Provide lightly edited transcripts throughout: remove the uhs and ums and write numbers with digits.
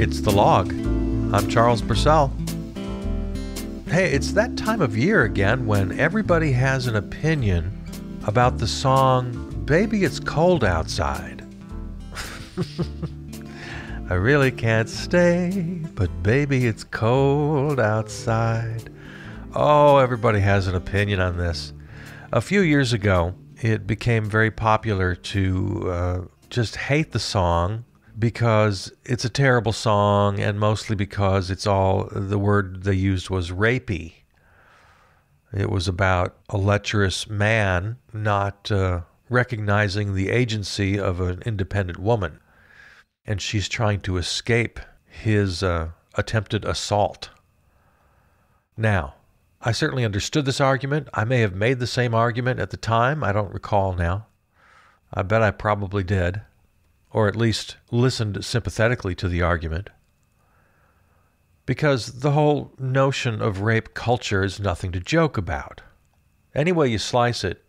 It's The Log. I'm Charles Purcell. Hey, it's that time of year again when everybody has an opinion about the song, Baby It's Cold Outside. I really can't stay, but baby, it's cold outside. Oh, everybody has an opinion on this. A few years ago, it became very popular to just hate the song because it's a terrible song, and mostly because the word they used was rapey. It was about a lecherous man not recognizing the agency of an independent woman, and she's trying to escape his attempted assault. Now, I certainly understood this argument. I may have made the same argument at the time. I don't recall now. I bet I probably did, or at least listened sympathetically to the argument, because the whole notion of rape culture is nothing to joke about. Any way you slice it,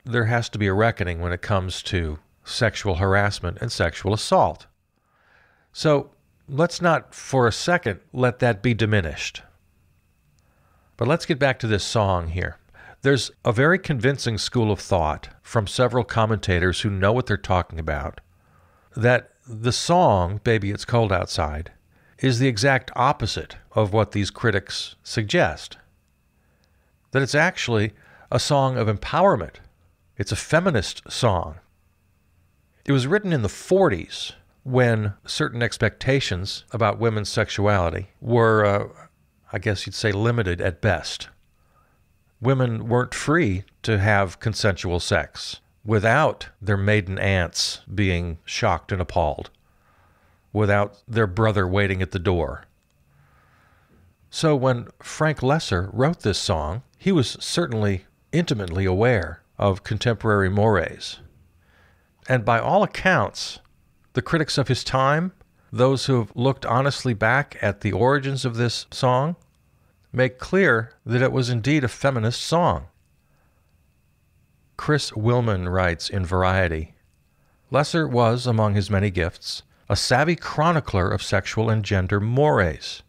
there has to be a reckoning when it comes to sexual harassment and sexual assault. So let's not for a second let that be diminished. But let's get back to this song here. There's a very convincing school of thought from several commentators who know what they're talking about, that the song, Baby It's Cold Outside, is the exact opposite of what these critics suggest. That it's actually a song of empowerment. It's a feminist song. It was written in the 40s when certain expectations about women's sexuality were, I guess you'd say, limited at best. Women weren't free to have consensual sex without their maiden aunts being shocked and appalled, without their brother waiting at the door. So when Frank Loesser wrote this song, he was certainly intimately aware of contemporary mores. And by all accounts, the critics of his time, those who have looked honestly back at the origins of this song, make clear that it was indeed a feminist song. Chris Willman writes in Variety, Loesser was, among his many gifts, a savvy chronicler of sexual and gender mores.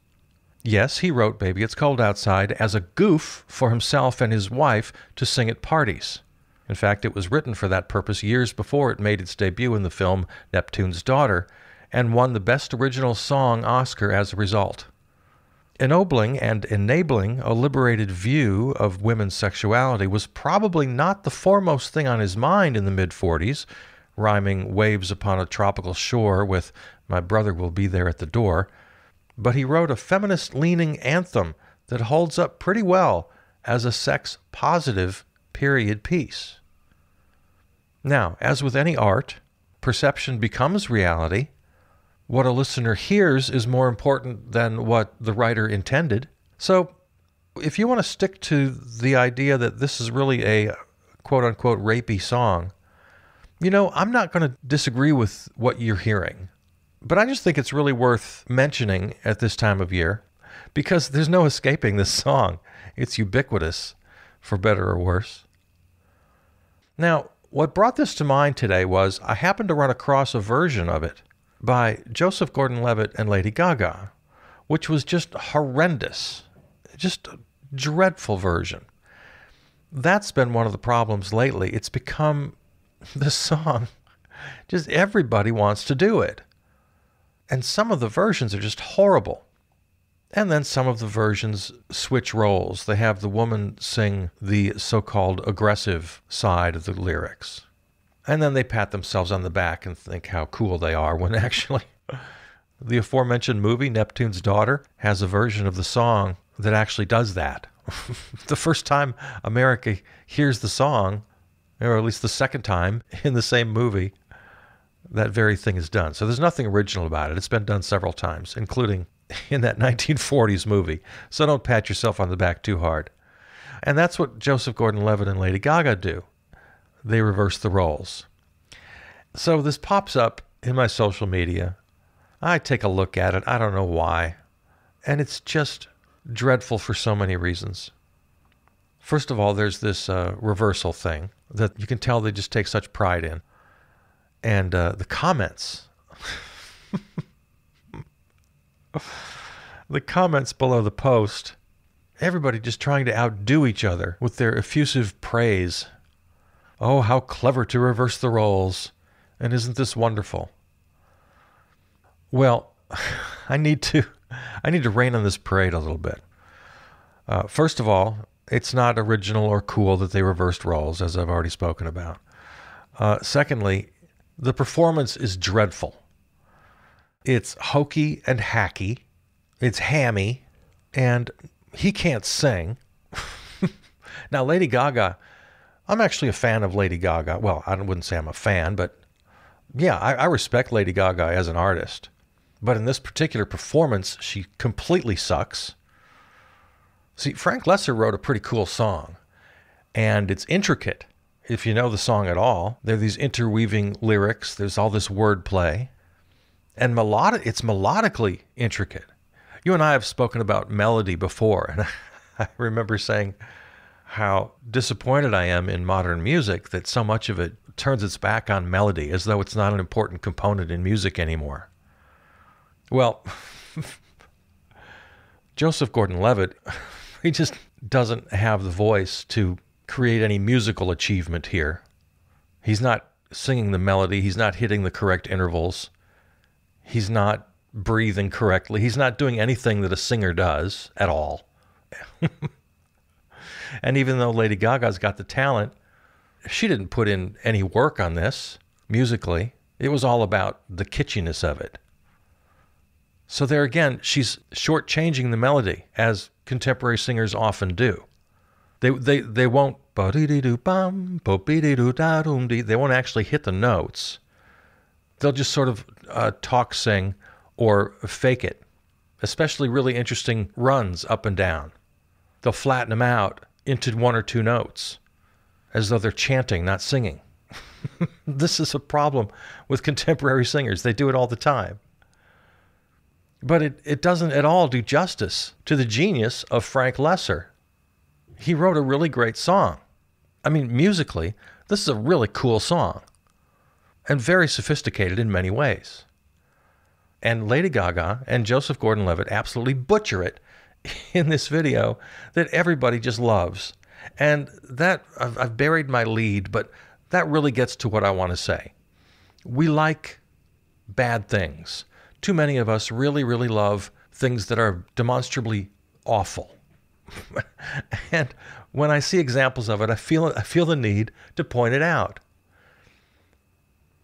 Yes, he wrote Baby It's Cold Outside as a goof for himself and his wife to sing at parties. In fact, it was written for that purpose years before it made its debut in the film Neptune's Daughter, and won the Best Original Song Oscar as a result. Ennobling and enabling a liberated view of women's sexuality was probably not the foremost thing on his mind in the mid-40s, rhyming waves upon a tropical shore with My Brother Will Be There at the Door, but he wrote a feminist-leaning anthem that holds up pretty well as a sex-positive period piece. Now, as with any art, perception becomes reality. What a listener hears is more important than what the writer intended. So, if you want to stick to the idea that this is really a quote-unquote rapey song, I'm not going to disagree with what you're hearing. But I just think it's really worth mentioning at this time of year, because there's no escaping this song. It's ubiquitous, for better or worse. Now, what brought this to mind today was I happened to run across a version of it by Joseph Gordon-Levitt and Lady Gaga, which was just horrendous, just a dreadful version. That's been one of the problems lately. It's become the song, just everybody wants to do it. And some of the versions are just horrible. And then some of the versions switch roles. They have the woman sing the so-called aggressive side of the lyrics. And then they pat themselves on the back and think how cool they are, when actually the aforementioned movie, Neptune's Daughter, has a version of the song that actually does that. The first time America hears the song, or at least the second time in the same movie, that very thing is done. So there's nothing original about it. It's been done several times, including in that 1940s movie. So don't pat yourself on the back too hard. And that's what Joseph Gordon-Levitt and Lady Gaga do. They reverse the roles. So this pops up in my social media. I take a look at it. I don't know why. And it's just dreadful for so many reasons. First of all, there's this reversal thing that you can tell they just take such pride in. And the comments. The comments below the post, everybody just trying to outdo each other with their effusive praise. Oh, how clever to reverse the roles. And isn't this wonderful? Well, I need to rain on this parade a little bit. First of all, it's not original or cool that they reversed roles, as I've already spoken about. Secondly, the performance is dreadful. It's hokey and hacky. It's hammy. And he can't sing. Now, Lady Gaga, I'm actually a fan of Lady Gaga. Well, I wouldn't say I'm a fan, but yeah, I respect Lady Gaga as an artist. But in this particular performance, she completely sucks. See, Frank Loesser wrote a pretty cool song, and it's intricate. If you know the song at all, there are these interweaving lyrics. There's all this wordplay, and it's melodically intricate. You and I have spoken about melody before, and I remember saying how disappointed I am in modern music that so much of it turns its back on melody, as though it's not an important component in music anymore. Well, Joseph Gordon-Levitt, he just doesn't have the voice to create any musical achievement here. He's not singing the melody. He's not hitting the correct intervals. He's not breathing correctly. He's not doing anything that a singer does at all. And even though Lady Gaga's got the talent, she didn't put in any work on this musically. It was all about the kitschiness of it. So there again, she's shortchanging the melody, as contemporary singers often do. They won't they won't actually hit the notes. They'll just sort of talk sing or fake it, especially really interesting runs up and down. They'll flatten them out into one or two notes, as though they're chanting, not singing. This is a problem with contemporary singers. They do it all the time. But it doesn't at all do justice to the genius of Frank Loesser. He wrote a really great song. I mean, musically, this is a really cool song and very sophisticated in many ways. And Lady Gaga and Joseph Gordon-Levitt absolutely butcher it in this video that everybody just loves. And that, I've buried my lead, but that really gets to what I want to say. We like bad things. Too many of us really, really love things that are demonstrably awful. And when I see examples of it, I feel the need to point it out.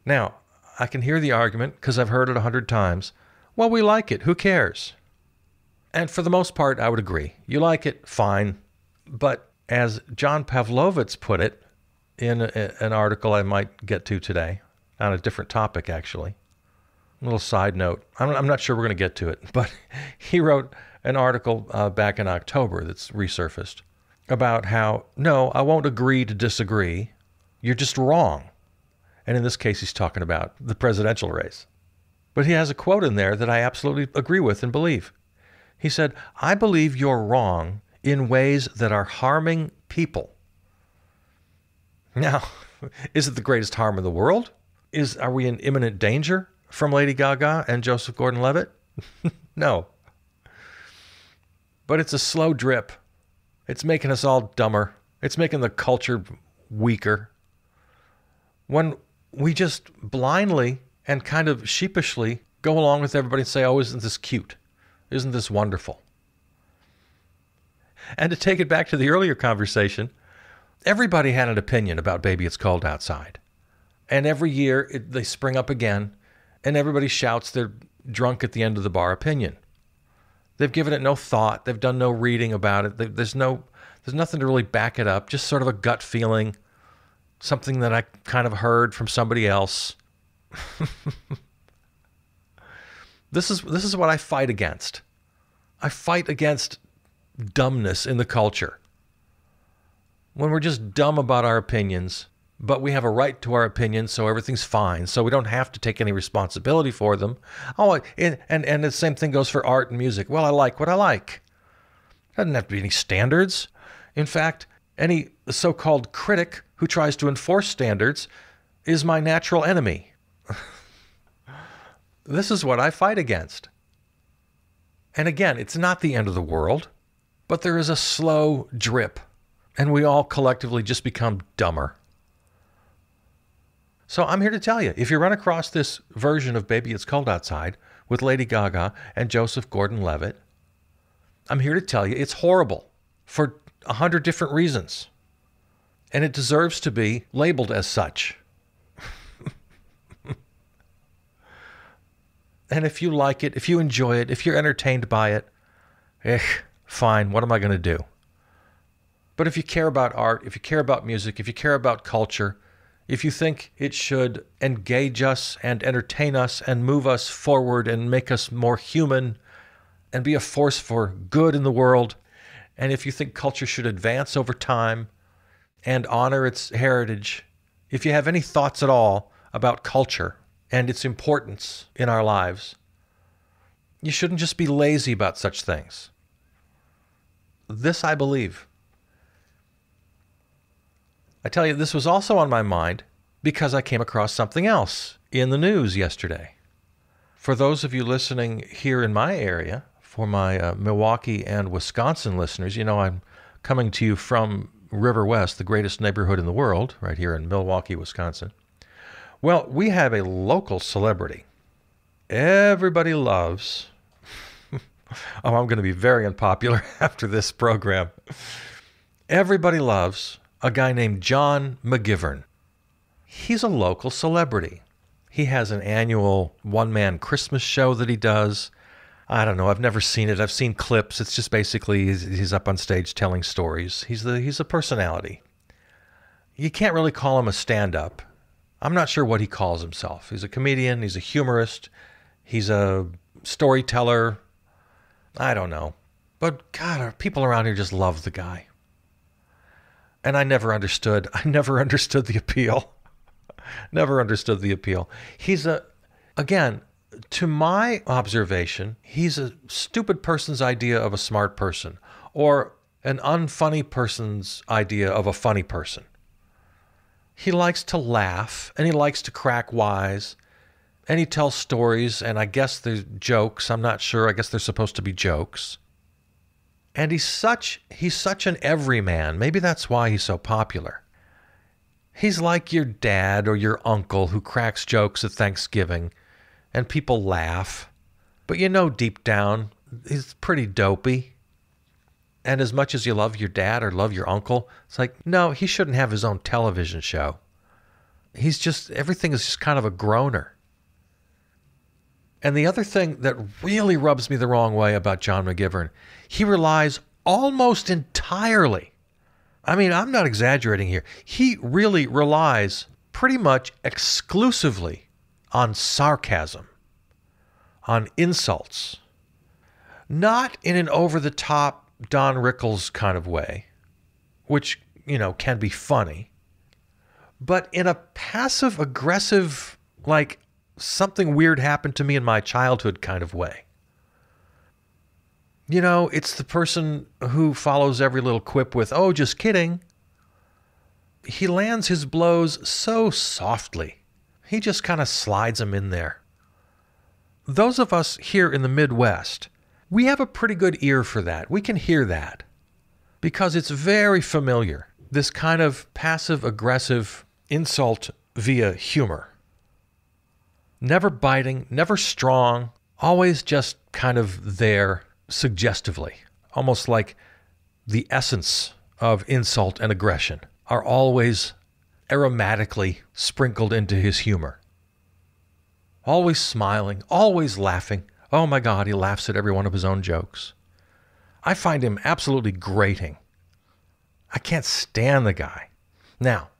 Now, I can hear the argument, because I've heard it 100 times. Well, we like it. Who cares? And for the most part, I would agree. You like it, fine. But as John Pavlovitz put it in an article I might get to today, on a different topic, actually. A little side note. I'm not sure we're going to get to it, but he wrote an article back in October that's resurfaced about how, no, I won't agree to disagree. You're just wrong. And in this case, he's talking about the presidential race. But he has a quote in there that I absolutely agree with and believe. He said, I believe you're wrong in ways that are harming people. Now, is it the greatest harm in the world? Are we in imminent danger from Lady Gaga and Joseph Gordon-Levitt? No. But it's a slow drip. It's making us all dumber. It's making the culture weaker. When we just blindly and kind of sheepishly go along with everybody and say, oh, isn't this cute? Isn't this wonderful? And to take it back to the earlier conversation, everybody had an opinion about Baby It's Cold Outside. And every year they spring up again, and everybody shouts their drunk at the end of the bar opinion. They've given it no thought. They've done no reading about it. There's nothing to really back it up, just sort of a gut feeling, something that I kind of heard from somebody else. This is what I fight against. I fight against dumbness in the culture. When we're just dumb about our opinions, but we have a right to our opinions, so everything's fine, so we don't have to take any responsibility for them. Oh, and the same thing goes for art and music. Well, I like what I like. Doesn't have to be any standards. In fact, any so-called critic who tries to enforce standards is my natural enemy. This is what I fight against. And again, it's not the end of the world, but there is a slow drip, and we all collectively just become dumber. So I'm here to tell you, if you run across this version of Baby It's Cold Outside with Lady Gaga and Joseph Gordon-Levitt, I'm here to tell you it's horrible for 100 different reasons. And it deserves to be labeled as such. And if you like it, if you enjoy it, if you're entertained by it, fine, what am I going to do? But if you care about art, if you care about music, if you care about culture, if you think it should engage us and entertain us and move us forward and make us more human and be a force for good in the world, and if you think culture should advance over time and honor its heritage, if you have any thoughts at all about culture and its importance in our lives, you shouldn't just be lazy about such things. This I believe. I tell you, this was also on my mind because I came across something else in the news yesterday. For those of you listening here in my area, for my Milwaukee and Wisconsin listeners, you know I'm coming to you from River West, the greatest neighborhood in the world, right here in Milwaukee, Wisconsin. Well, we have a local celebrity. Everybody loves... oh, I'm going to be very unpopular after this program. Everybody loves a guy named John McGivern. He's a local celebrity. He has an annual one-man Christmas show that he does. I don't know. I've never seen it. I've seen clips. It's just basically he's up on stage telling stories. He's a personality. You can't really call him a stand-up. I'm not sure what he calls himself. He's a comedian. He's a humorist. He's a storyteller. I don't know. But God, people around here just love the guy. And I never understood the appeal. Never understood the appeal. He's again, to my observation, he's a stupid person's idea of a smart person, or an unfunny person's idea of a funny person. He likes to laugh, and he likes to crack wise, and he tells stories, and I guess they're jokes. I'm not sure. I guess they're supposed to be jokes. And he's such an everyman. Maybe that's why he's so popular. He's like your dad or your uncle who cracks jokes at Thanksgiving, and people laugh. But you know deep down, he's pretty dopey. And as much as you love your dad or love your uncle, it's like, no, he shouldn't have his own television show. Everything is just kind of a groaner. And the other thing that really rubs me the wrong way about John McGivern, he relies almost entirely, I mean, I'm not exaggerating here, he really relies pretty much exclusively on sarcasm, on insults. Not in an over-the-top Don Rickles kind of way, which, can be funny, but in a passive-aggressive, like, something weird happened to me in my childhood kind of way. It's the person who follows every little quip with, oh, just kidding. He lands his blows so softly. He just kind of slides them in there. Those of us here in the Midwest, we have a pretty good ear for that. We can hear that because it's very familiar, this kind of passive-aggressive insult via humor. Never biting, never strong, always just kind of there suggestively, almost like the essence of insult and aggression are always aromatically sprinkled into his humor. Always smiling, always laughing. Oh my God, he laughs at every one of his own jokes. I find him absolutely grating. I can't stand the guy. Now,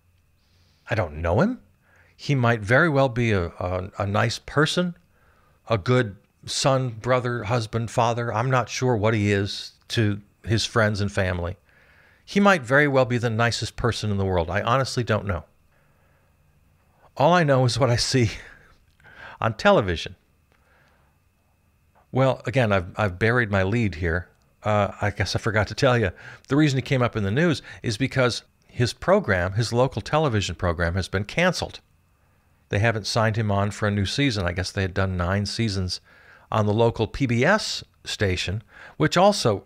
I don't know him. He might very well be a nice person, a good son, brother, husband, father. I'm not sure what he is to his friends and family. He might very well be the nicest person in the world. I honestly don't know. All I know is what I see on television. Well, again, I've buried my lead here. I guess I forgot to tell you. The reason he came up in the news is because his program, his local television program, has been canceled. They haven't signed him on for a new season. I guess they had done 9 seasons on the local PBS station, which also,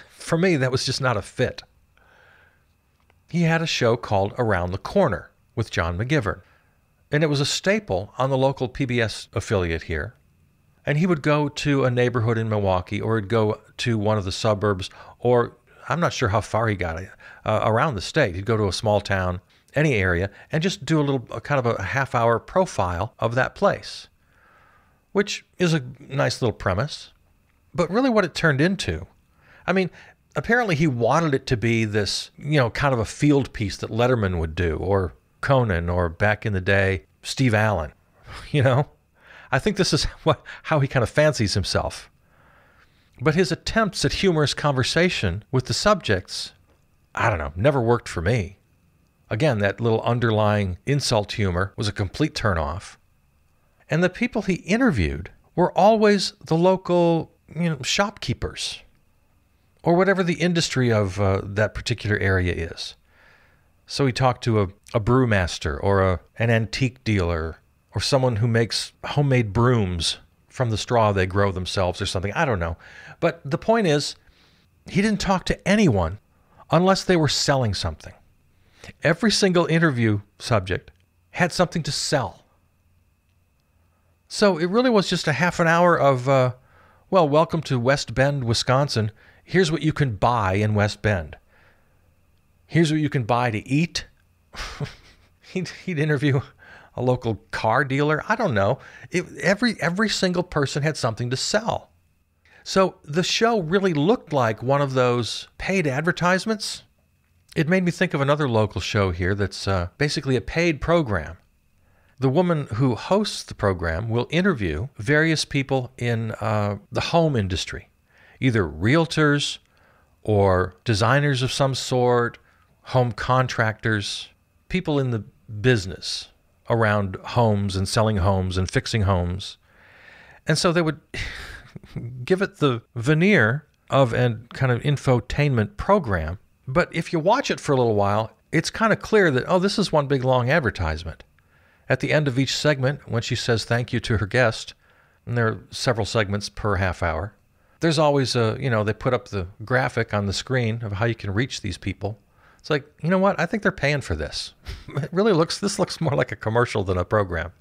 for me, that was just not a fit. He had a show called Around the Corner with John McGivern, and it was a staple on the local PBS affiliate here. And he would go to a neighborhood in Milwaukee, or he'd go to one of the suburbs, or I'm not sure how far he got around the state. He'd go to a small town, any area, and just do a kind of a half-hour profile of that place, which is a nice little premise. But really what it turned into, I mean, apparently he wanted it to be this, kind of a field piece that Letterman would do, or Conan, or back in the day, Steve Allen, I think this is how he kind of fancies himself. But his attempts at humorous conversation with the subjects, I don't know, never worked for me. Again, that little underlying insult humor was a complete turnoff. And the people he interviewed were always the local, shopkeepers, or whatever the industry of that particular area is. So he talked to a brewmaster, or an antique dealer, or someone who makes homemade brooms from the straw they grow themselves or something. I don't know. But the point is, he didn't talk to anyone unless they were selling something. Every single interview subject had something to sell. So it really was just a half an hour of, welcome to West Bend, Wisconsin. Here's what you can buy in West Bend. Here's what you can buy to eat. He'd interview a local car dealer. I don't know. Every single person had something to sell. So the show really looked like one of those paid advertisements. It made me think of another local show here that's basically a paid program. The woman who hosts the program will interview various people in the home industry, either realtors or designers of some sort, home contractors, people in the business around homes and selling homes and fixing homes. And so they would give it the veneer of a kind of infotainment program. But if you watch it for a little while, it's kind of clear that, this is one big long advertisement. At the end of each segment, when she says thank you to her guest, and there are several segments per half hour, there's always they put up the graphic on the screen of how you can reach these people. It's like, you know what? I think they're paying for this. This looks more like a commercial than a program.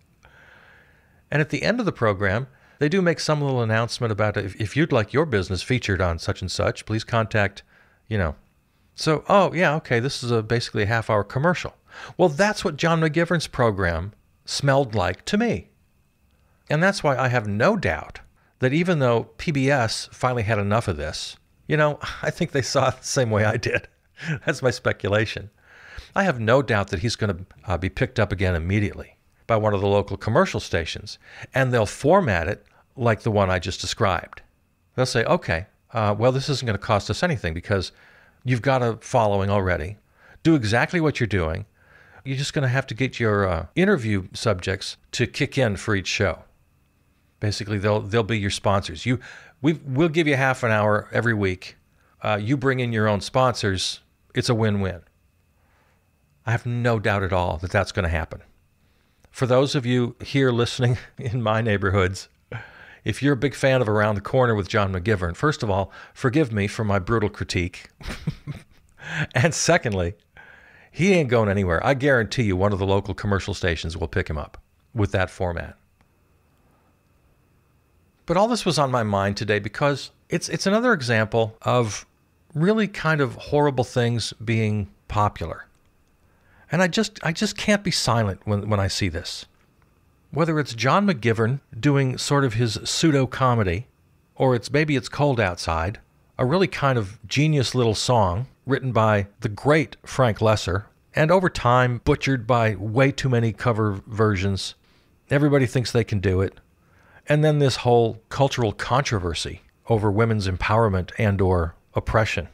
And at the end of the program, they do make some little announcement about if you'd like your business featured on such and such, please contact, So, okay, this is basically a half-hour commercial. Well, that's what John McGivern's program smelled like to me. And that's why I have no doubt that even though PBS finally had enough of this, I think they saw it the same way I did. That's my speculation. I have no doubt that he's going to be picked up again immediately by one of the local commercial stations, and they'll format it like the one I just described. They'll say, okay, this isn't going to cost us anything because you've got a following already. Do exactly what you're doing. You're just going to have to get your interview subjects to kick in for each show. Basically, they'll be your sponsors. We'll give you half an hour every week. You bring in your own sponsors. It's a win-win. I have no doubt at all that that's going to happen. For those of you here listening in my neighborhoods, if you're a big fan of Around the Corner with John McGivern, first of all, forgive me for my brutal critique. And secondly, he ain't going anywhere. I guarantee you one of the local commercial stations will pick him up with that format. But all this was on my mind today because it's another example of really kind of horrible things being popular. And I just can't be silent when I see this. Whether it's John McGivern doing sort of his pseudo-comedy, or maybe it's Cold Outside, a really kind of genius little song written by the great Frank Loesser, and over time butchered by way too many cover versions. Everybody thinks they can do it. And then this whole cultural controversy over women's empowerment and or oppression.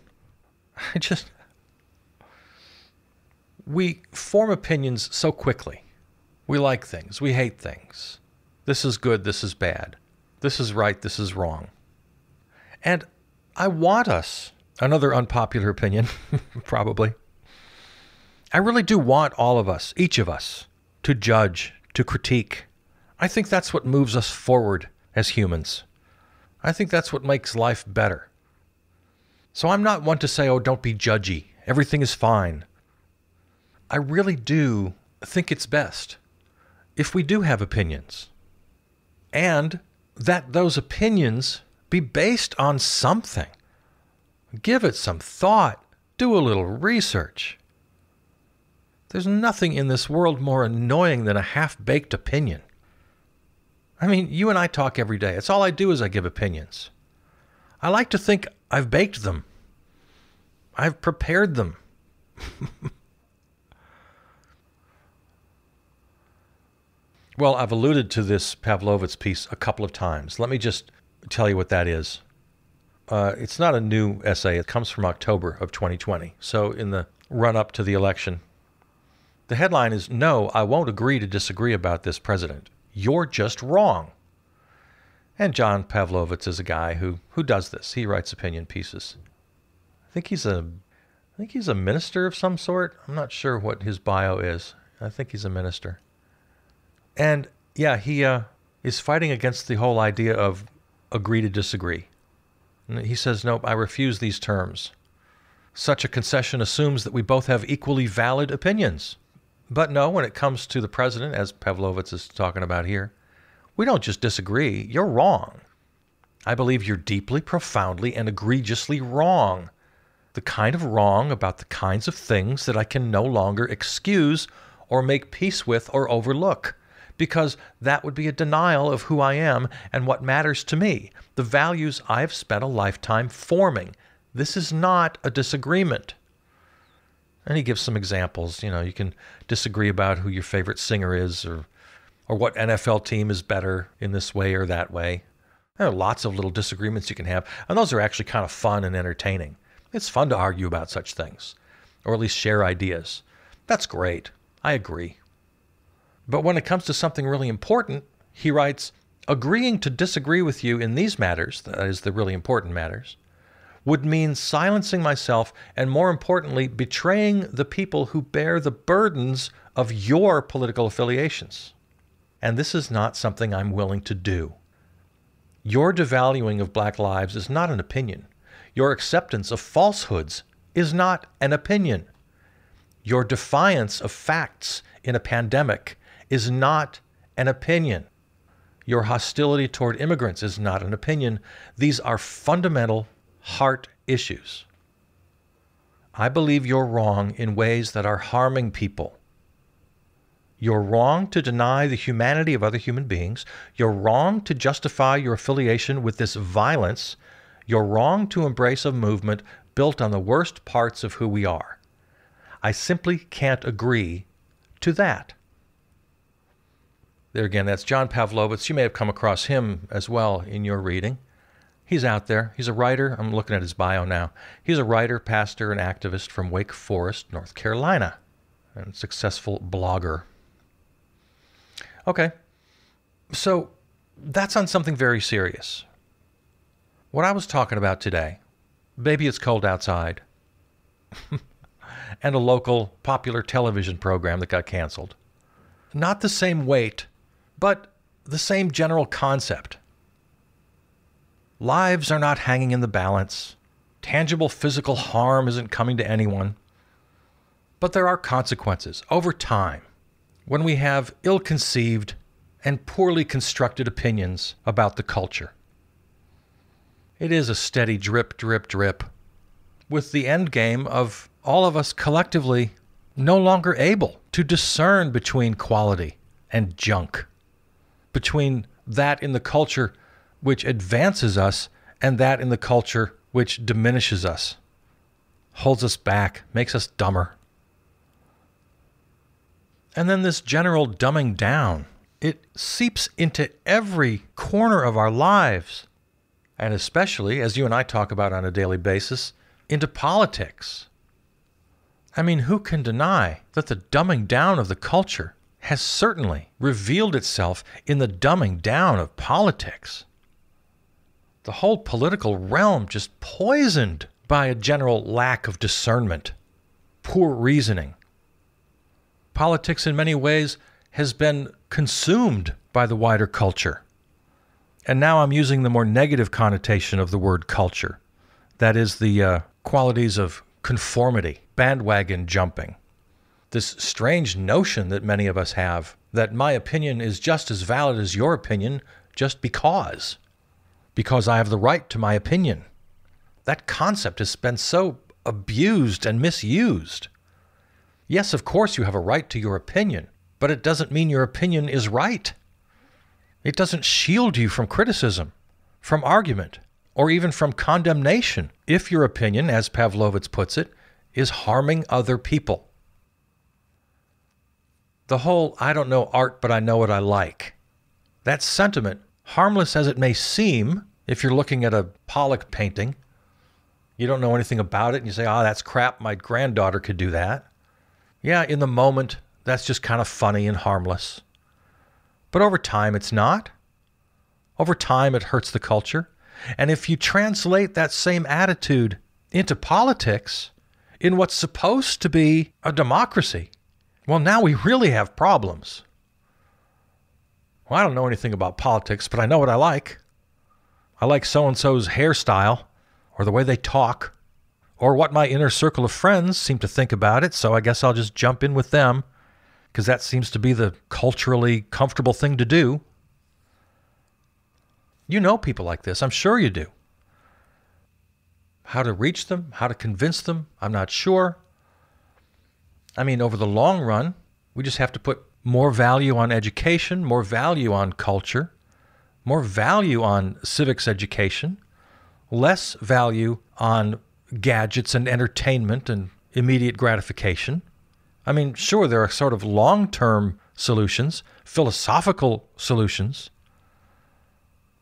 We form opinions so quickly. We like things. We hate things. This is good. This is bad. This is right. This is wrong. And I want us, another unpopular opinion, probably. I really do want all of us, each of us, to judge, to critique. I think that's what moves us forward as humans. I think that's what makes life better. So I'm not one to say, oh, don't be judgy. Everything is fine. I really do think it's best if we do have opinions, and that those opinions be based on something. Give it some thought. Do a little research. There's nothing in this world more annoying than a half-baked opinion. I mean, you and I talk every day. It's all I do is I give opinions. I like to think I've baked them. I've prepared them. Well, I've alluded to this Pavlovitz piece a couple of times. Let me just tell you what that is. It's not a new essay. It comes from October of 2020. So in the run-up to the election, the headline is, "No, I won't agree to disagree about this president. You're just wrong." And John Pavlovitz is a guy who does this. He writes opinion pieces. I think he's a minister of some sort. I'm not sure what his bio is. I think he's a minister. And yeah, he is fighting against the whole idea of agree to disagree. And he says, nope, I refuse these terms. Such a concession assumes that we both have equally valid opinions. But no, when it comes to the president, as Pavlovitz is talking about here, we don't just disagree. You're wrong. I believe you're deeply, profoundly, and egregiously wrong. The kind of wrong about the kinds of things that I can no longer excuse or make peace with or overlook, because that would be a denial of who I am and what matters to me, the values I've spent a lifetime forming. This is not a disagreement. And he gives some examples. You know, you can disagree about who your favorite singer is or what NFL team is better in this way or that way. There are lots of little disagreements you can have, and those are actually kind of fun and entertaining. It's fun to argue about such things, or at least share ideas. That's great. I agree. But when it comes to something really important, he writes, agreeing to disagree with you in these matters, that is the really important matters, would mean silencing myself and, more importantly, betraying the people who bear the burdens of your political affiliations. And this is not something I'm willing to do. Your devaluing of Black lives is not an opinion. Your acceptance of falsehoods is not an opinion. Your defiance of facts in a pandemic is not an opinion. Your hostility toward immigrants is not an opinion. These are fundamental heart issues. I believe you're wrong in ways that are harming people. You're wrong to deny the humanity of other human beings. You're wrong to justify your affiliation with this violence. You're wrong to embrace a movement built on the worst parts of who we are. I simply can't agree to that. There again, that's John Pavlovitz. You may have come across him as well in your reading. He's out there. He's a writer. I'm looking at his bio now. He's a writer, pastor, and activist from Wake Forest, North Carolina, and a successful blogger. Okay, so that's on something very serious. What I was talking about today, Baby It's Cold Outside, and a local popular television program that got canceled. Not the same weight, but the same general concept. Lives are not hanging in the balance. Tangible physical harm isn't coming to anyone. But there are consequences over time when we have ill-conceived and poorly constructed opinions about the culture. It is a steady drip, drip, drip, with the end game of all of us collectively no longer able to discern between quality and junk, between that in the culture which advances us and that in the culture which diminishes us, holds us back, makes us dumber. And then this general dumbing down, it seeps into every corner of our lives, and especially, as you and I talk about on a daily basis, into politics. I mean, who can deny that the dumbing down of the culture has certainly revealed itself in the dumbing down of politics? The whole political realm just poisoned by a general lack of discernment, poor reasoning. Politics in many ways has been consumed by the wider culture. And now I'm using the more negative connotation of the word culture. That is the qualities of conformity, bandwagon jumping. This strange notion that many of us have that my opinion is just as valid as your opinion just because I have the right to my opinion. That concept has been so abused and misused. Yes, of course you have a right to your opinion, but it doesn't mean your opinion is right. It doesn't shield you from criticism, from argument, or even from condemnation if your opinion, as Pavlovitz puts it, is harming other people. The whole, I don't know art, but I know what I like. That sentiment, harmless as it may seem, if you're looking at a Pollock painting, you don't know anything about it, and you say, that's crap, my granddaughter could do that. Yeah, in the moment, that's just kind of funny and harmless. But over time, it's not. Over time, it hurts the culture. And if you translate that same attitude into politics, in what's supposed to be a democracy, well, now we really have problems. Well, I don't know anything about politics, but I know what I like. I like so-and-so's hairstyle, or the way they talk, or what my inner circle of friends seem to think about it, so I guess I'll just jump in with them, because that seems to be the culturally comfortable thing to do. You know people like this, I'm sure you do. How to reach them, how to convince them, I'm not sure. I mean, over the long run, we just have to put more value on education, more value on culture, more value on civics education, less value on gadgets and entertainment and immediate gratification. I mean, sure, there are sort of long-term solutions, philosophical solutions.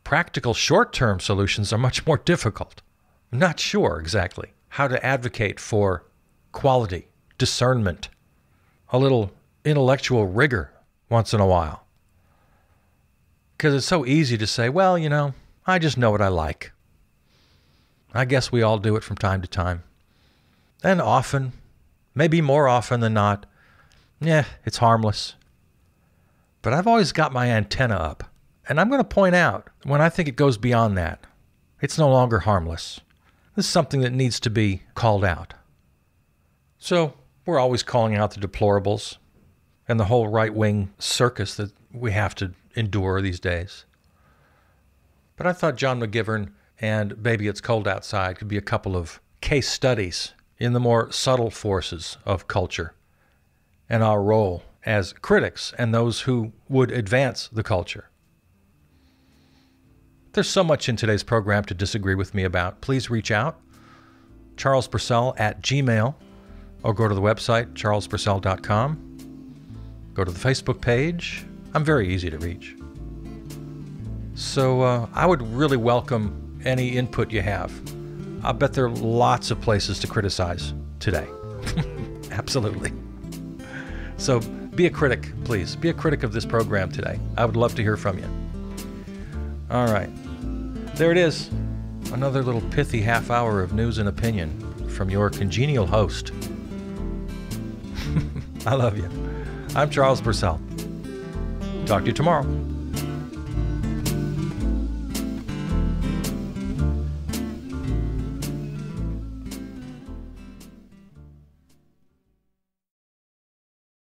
Practical short-term solutions are much more difficult. I'm not sure exactly how to advocate for quality, discernment, a little intellectual rigor once in a while. Because it's so easy to say, well, I just know what I like. I guess we all do it from time to time. And often, maybe more often than not, it's harmless. But I've always got my antenna up. And I'm going to point out, when I think it goes beyond that, it's no longer harmless. This is something that needs to be called out. So, we're always calling out the deplorables and the whole right-wing circus that we have to endure these days. But I thought John McGivern and Baby It's Cold Outside could be a couple of case studies in the more subtle forces of culture and our role as critics and those who would advance the culture. There's so much in today's program to disagree with me about. Please reach out, charlespurcell@gmail.com, or go to the website, charlespurcell.com. Go to the Facebook page. I'm very easy to reach. So I would really welcome any input you have. I bet there are lots of places to criticize today. Absolutely. So be a critic, please. Be a critic of this program today. I would love to hear from you. All right. There it is. Another little pithy half hour of news and opinion from your congenial host. I love you. I'm Charles Purcell. Talk to you tomorrow.